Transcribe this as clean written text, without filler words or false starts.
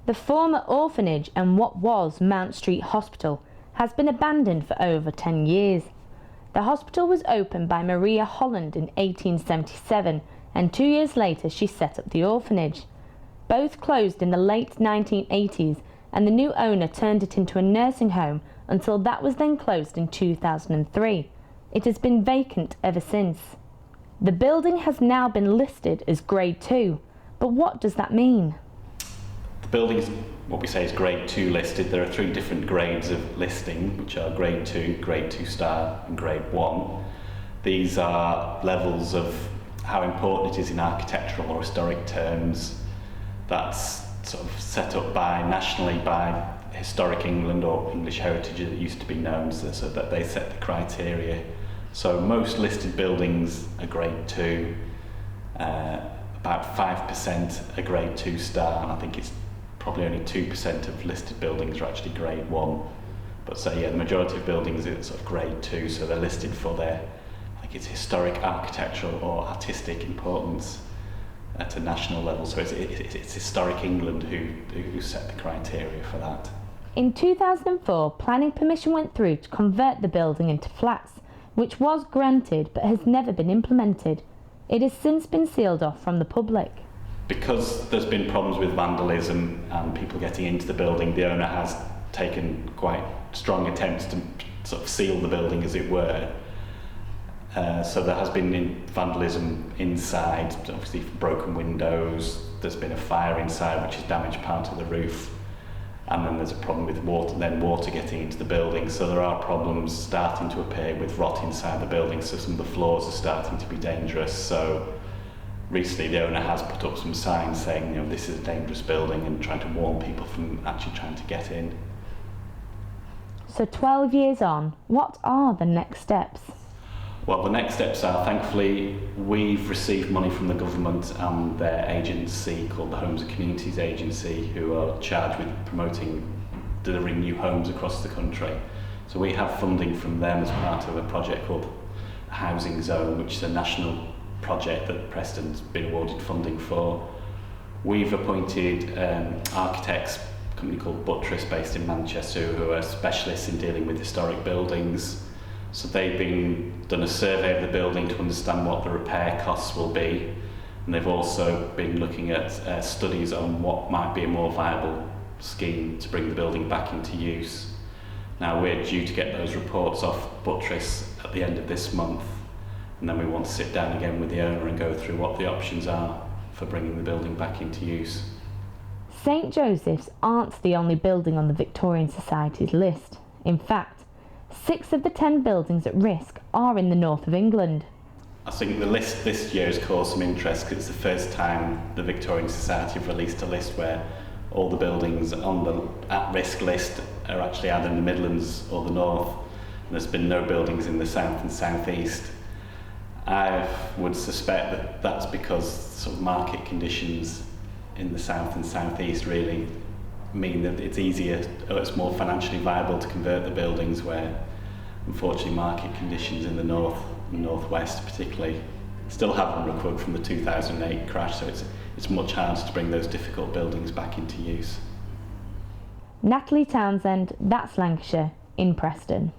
The former orphanage and what was Mount Street Hospital has been abandoned for over 10 years. The hospital was opened by Maria Holland in 1877 and 2 years later she set up the orphanage. Both closed in the late 1980s and the new owner turned it into a nursing home until that was then closed in 2003. It has been vacant ever since. The building has now been listed as Grade 2, but what does that mean? The building is what we say is Grade 2 listed. There are 3 different grades of listing, which are Grade 2, Grade 2 star and Grade 1. These are levels of how important it is in architectural or historic terms. That's sort of set up nationally by Historic England or English Heritage as it used to be known, so that they set the criteria. So most listed buildings are Grade 2, about 5% are Grade 2 star, and I think it's probably only 2% of listed buildings are actually Grade 1. But so yeah, the majority of buildings are sort of Grade 2, so they're listed for their, I think it's historic, architectural or artistic importance at a national level. So it's Historic England who set the criteria for that. In 2004, planning permission went through to convert the building into flats, which was granted but has never been implemented. It has since been sealed off from the public. Because there's been problems with vandalism and people getting into the building, the owner has taken quite strong attempts to sort of seal the building, as it were. So there has been vandalism inside, obviously broken windows, there's been a fire inside which has damaged part of the roof, and then there's a problem with water getting into the building. So there are problems starting to appear with rot inside the building, so some of the floors are starting to be dangerous. So recently the owner has put up some signs saying, you know, this is a dangerous building, and trying to warn people from actually trying to get in. So 12 years on, what are the next steps? Well, the next steps are, thankfully, we've received money from the government and their agency called the Homes and Communities Agency, who are charged with delivering new homes across the country. So we have funding from them as part of a project called Housing Zone, which is a national project that Preston's been awarded funding for. We've appointed architects, a company called Buttress based in Manchester, who are specialists in dealing with historic buildings. So they've done a survey of the building to understand what the repair costs will be, and they've also been looking at studies on what might be a more viable scheme to bring the building back into use. Now we're due to get those reports off Buttress at the end of this month, and then we want to sit down again with the owner and go through what the options are for bringing the building back into use. St Joseph's aren't the only building on the Victorian Society's list. In fact, 6 of the 10 buildings at risk are in the north of England. I think the list this year has caused some interest because it's the first time the Victorian Society have released a list where all the buildings on the at-risk list are actually either in the Midlands or the north, and there's been no buildings in the south and southeast. I would suspect that that's because sort of market conditions in the south and southeast really mean that it's easier, or it's more financially viable to convert the buildings, where unfortunately market conditions in the north and northwest particularly still haven't recovered from the 2008 crash, so it's much harder to bring those difficult buildings back into use. Natalie Townsend, that's Lancashire, in Preston.